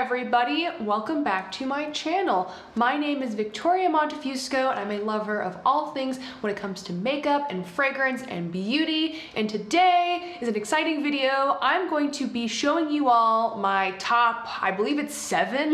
everybody, welcome back to my channel. My name is Victoria Montefusco and I'm a lover of all things when it comes to makeup and fragrance and beauty. And today is an exciting video. I'm going to be showing you all my top, I believe it's 7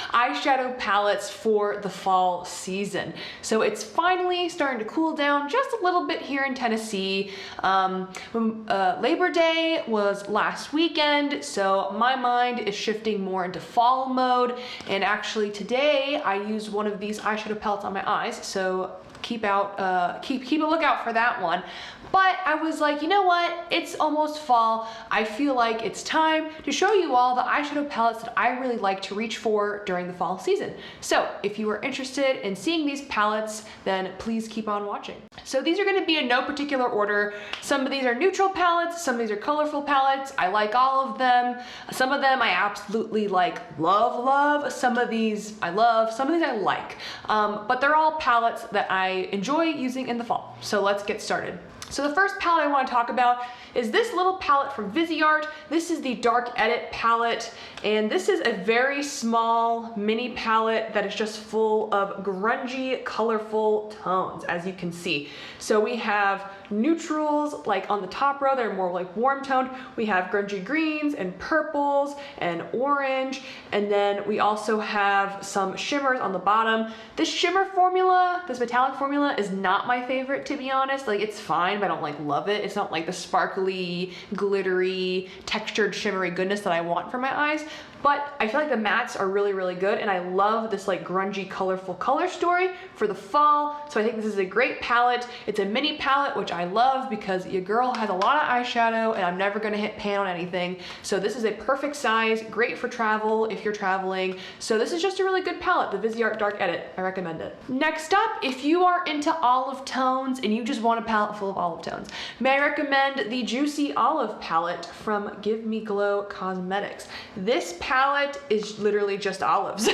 eyeshadow palettes for the fall season. So it's finally starting to cool down just a little bit here in Tennessee. Labor Day was last weekend, so my mind is shifting more into fall mode, and actually today I used one of these eyeshadow palettes on my eyes, so keep a lookout for that one. But I was like, you know what? It's almost fall. I feel like it's time to show you all the eyeshadow palettes that I really like to reach for during the fall season. So if you are interested in seeing these palettes, then please keep on watching. So these are going to be in no particular order. Some of these are neutral palettes, some of these are colorful palettes. I like all of them. Some of them I absolutely love. Some of these I love, some of these I like. But they're all palettes that I enjoy using in the fall. So let's get started. So the first palette I want to talk about is this little palette from Viseart. This is the Dark Edit palette, and this is a very small mini palette that is just full of grungy, colorful tones, as you can see. So we have neutrals, like on the top row, they're more like warm toned. We have grungy greens and purples and orange, and then we also have some shimmers on the bottom. This shimmer formula, this metallic formula, is not my favorite, to be honest. Like, it's fine, but I don't love it. It's not like the sparkly, glittery, textured, shimmery goodness that I want for my eyes. But I feel like the mattes are really good, and I love this grungy, colorful color story for the fall. So I think this is a great palette. It's a mini palette, which I love because your girl has a lot of eyeshadow and I'm never gonna hit pan on anything. So this is a perfect size, great for travel if you're traveling. So this is just a really good palette, the Viseart Dark Edit. I recommend it. Next up, if you are into olive tones and you just want a palette full of olive tones, may I recommend the Juicy Olive palette from Give Me Glow Cosmetics. This palette is literally just olives.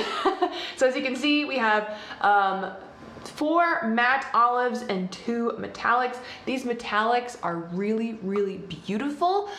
So as you can see, we have 4 matte olives and 2 metallics. These metallics are really beautiful.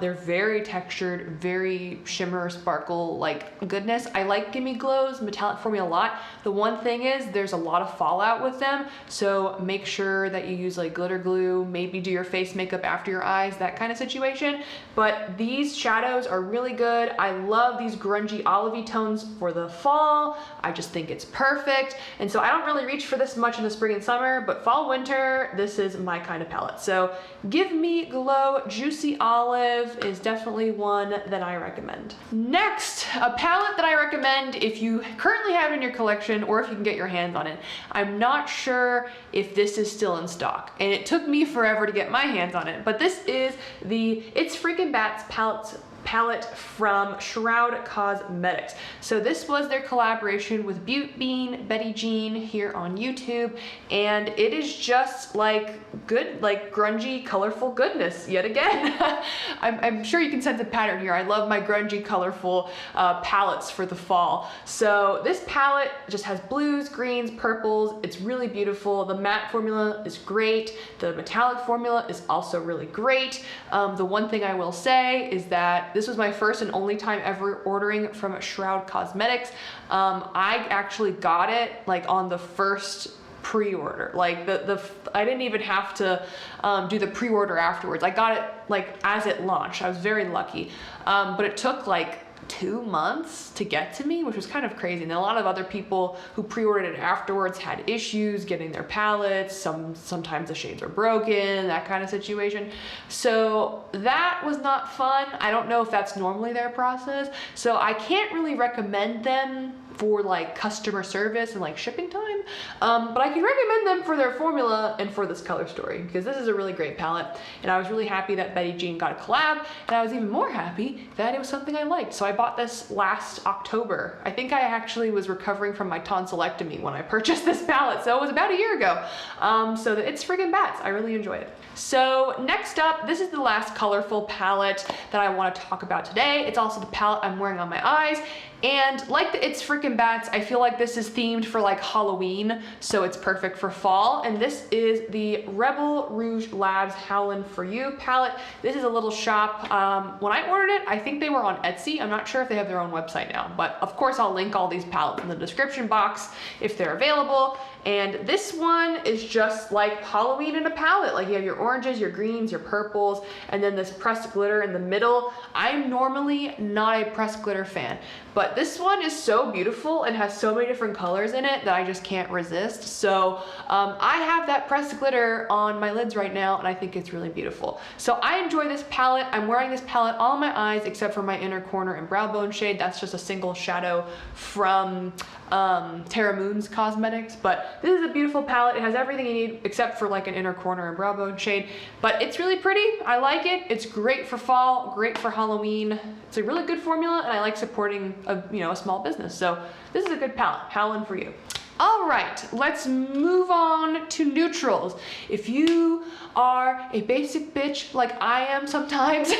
They're very textured, very shimmer, sparkle, goodness. I like Gimme Glow's metallic formula a lot. The one thing is there's a lot of fallout with them, so make sure that you use glitter glue, maybe do your face makeup after your eyes, that kind of situation. But these shadows are really good. I love these grungy olivey tones for the fall. I just think it's perfect. And so I don't really reach for this much in the spring and summer, but fall, winter, this is my kind of palette. So Give Me Glow Juicy Olive is definitely one that I recommend. Next, a palette that I recommend if you currently have it in your collection or if you can get your hands on it. I'm not sure if this is still in stock, and it took me forever to get my hands on it, but this is the It's Freakin Bats palette from Shroud Cosmetics. So this was their collaboration with Butte Bean, Betty Jean here on YouTube, and it is just good, grungy, colorful goodness yet again. I'm sure you can sense a pattern here. I love my grungy, colorful palettes for the fall. So this palette just has blues, greens, purples. It's really beautiful. The matte formula is great. The metallic formula is also really great. The one thing I will say is that this was my first and only time ever ordering from Shroud Cosmetics. I actually got it on the first pre-order. I didn't even have to do the pre-order afterwards. I got it as it launched. I was very lucky. But it took 2 months to get to me, which was kind of crazy. And a lot of other people who pre-ordered it afterwards had issues getting their palettes. Sometimes the shades were broken, that kind of situation. So that was not fun. I don't know if that's normally their process. So I can't really recommend them for customer service and shipping time, but I can recommend them for their formula and for this color story, because this is a really great palette, and I was really happy that Betty Jean got a collab, and I was even more happy that it was something I liked. So I bought this last October. I think I actually was recovering from my tonsillectomy when I purchased this palette, so it was about a year ago. So It's Freakin Bats. I really enjoy it. So next up, this is the last colorful palette that I want to talk about today. It's also the palette I'm wearing on my eyes, And like the It's Freakin Bats, I feel like this is themed for like Halloween, so it's perfect for fall. And this is the Rebel Rouge Labs Howlin' For You palette. This is a little shop. When I ordered it, I think they were on Etsy. I'm not sure if they have their own website now, but of course I'll link all these palettes in the description box if they're available. And this one is just like Halloween in a palette. Like you have your oranges, your greens, your purples, and then this pressed glitter in the middle. I'm normally not a pressed glitter fan, but this one is so beautiful and has so many different colors in it that I just can't resist. So I have that pressed glitter on my lids right now, and I think it's really beautiful. So I enjoy this palette. I'm wearing this palette on my eyes except for my inner corner and brow bone shade. That's just a single shadow from Terra Moon's Cosmetics, but this is a beautiful palette. It has everything you need except for like an inner corner and brow bone shade, but it's really pretty. I like it. It's great for fall, great for Halloween. It's a really good formula, and I like supporting a small business. So this is a good palette. Howlin' For You. All right, let's move on to neutrals. If you are a basic bitch like I am sometimes,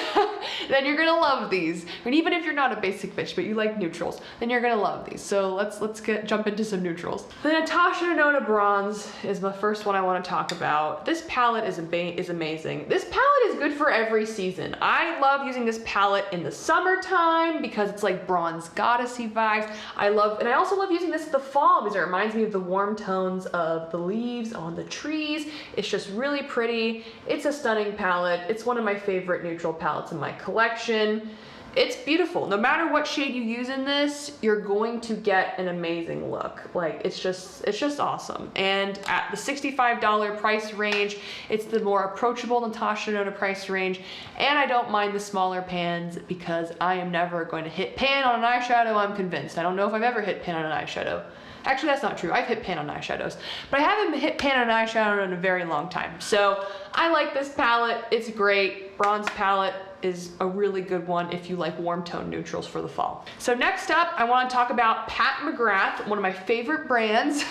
then you're gonna love these. And even if you're not a basic bitch, but you like neutrals, then you're gonna love these. So let's jump into some neutrals. The Natasha Nona Bronze is the first one I want to talk about. This palette is amazing. This palette is good for every season. I love using this palette in the summertime because it's like bronze goddessy vibes. I also love using this in the fall because it reminds me of the warm tones of the leaves on the trees. It's just really pretty. It's a stunning palette. It's one of my favorite neutral palettes in my collection. It's beautiful. No matter what shade you use in this, you're going to get an amazing look. Like it's just awesome. And at the $65 price range, it's the more approachable Natasha Nona price range. And I don't mind the smaller pans because I am never going to hit pan on an eyeshadow, I'm convinced. I don't know if I've ever hit pan on an eyeshadow. Actually, that's not true. I've hit pan on eyeshadows, but I haven't hit pan on an eyeshadow in a very long time. So I like this palette. It's great. Bronze palette is a really good one if you like warm tone neutrals for the fall. So next up, I want to talk about Pat McGrath, one of my favorite brands.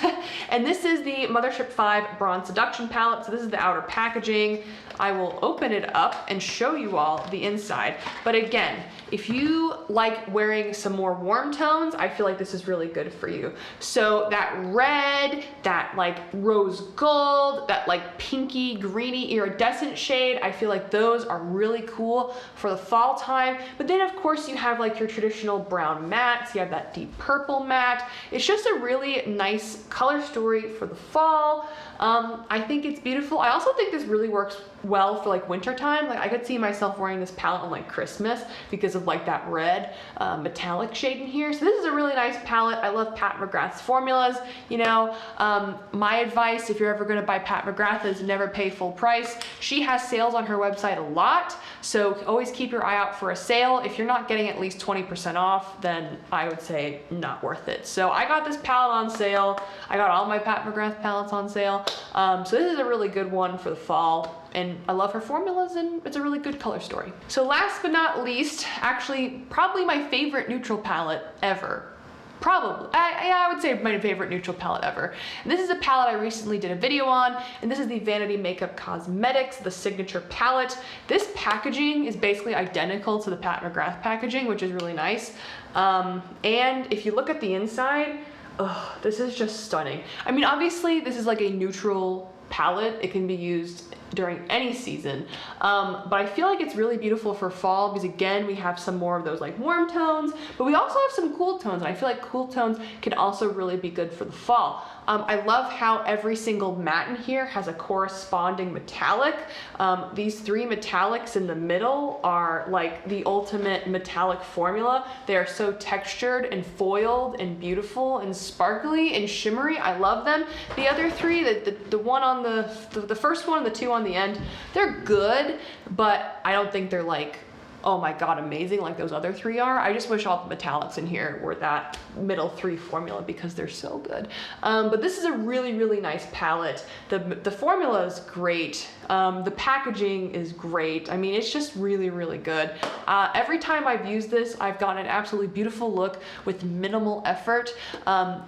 And this is the Mothership 5 Bronze Seduction palette. So this is the outer packaging. I will open it up and show you all the inside. But again, if you like wearing some more warm tones, I feel like this is really good for you. So that red, that like rose gold, that like pinky, greeny, iridescent shade, I feel like those are really cool for the fall time. But then of course you have like your traditional brown mattes, you have that deep purple matte. It's just a really nice color story for the fall. I think it's beautiful. I also think this really works well for like winter time. Like I could see myself wearing this palette on like Christmas because of like that red metallic shade in here. So this is a really nice palette. I love Pat McGrath's formulas. My advice if you're ever going to buy Pat McGrath is never pay full price. She has sales on her website a lot, so always keep your eye out for a sale. If you're not getting at least 20% off, then I would say not worth it. So I got this palette on sale. I got all my Pat McGrath palettes on sale. So this is a really good one for the fall. And I love her formulas, and it's a really good color story. So last but not least, actually probably my favorite neutral palette ever. Probably, I would say my favorite neutral palette ever. And this is a palette I recently did a video on, and this is the Vanity Makeup Cosmetics, the signature palette. This packaging is basically identical to the Pat McGrath packaging, which is really nice. And if you look at the inside, oh, this is just stunning. I mean, obviously this is like a neutral palette. It can be used during any season, but I feel like it's really beautiful for fall because again we have some more of those like warm tones, but we also have some cool tones, and I feel like cool tones can also really be good for the fall. I love how every single matte in here has a corresponding metallic. These three metallics in the middle are like the ultimate metallic formula. They are so textured and foiled and beautiful and sparkly and shimmery. I love them. The other three, the one on the first one and the two on the end, they're good, but I don't think they're like, oh my god, amazing like those other three are. I just wish all the metallics in here were that middle three formula because they're so good. But this is a really, really nice palette. The formula is great. The packaging is great. I mean, it's just really, really good. Every time I've used this, I've gotten an absolutely beautiful look with minimal effort.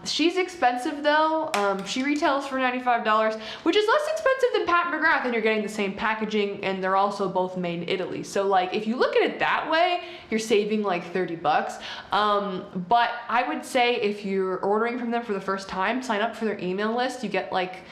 She's expensive though. She retails for $95, which is less expensive than Pat McGrath, and you're getting the same packaging, and they're also both made in Italy. So like, if you look at at it that way, you're saving like 30 bucks. But I would say if you're ordering from them for the first time, sign up for their email list. You get like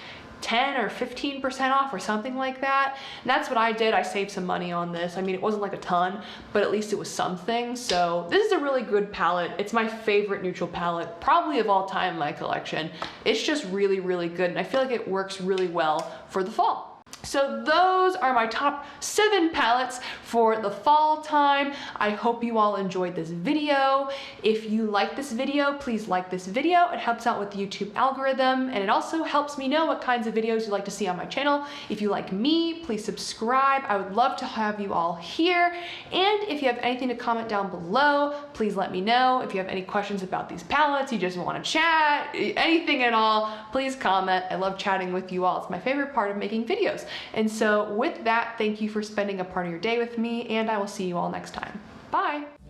10 or 15% off or something like that. And that's what I did. I saved some money on this. I mean, it wasn't like a ton, but at least it was something. So this is a really good palette. It's my favorite neutral palette, probably of all time in my collection. It's just really, really good. And I feel like it works really well for the fall. So those are my top 7 palettes for the fall time. I hope you all enjoyed this video. If you like this video, please like this video. It helps out with the YouTube algorithm, and it also helps me know what kinds of videos you'd like to see on my channel. If you like me, please subscribe. I would love to have you all here. And if you have anything to comment down below, please let me know. If you have any questions about these palettes, you just want to chat, anything at all, please comment. I love chatting with you all. It's my favorite part of making videos. And so with that, thank you for spending a part of your day with me, and I will see you all next time. Bye.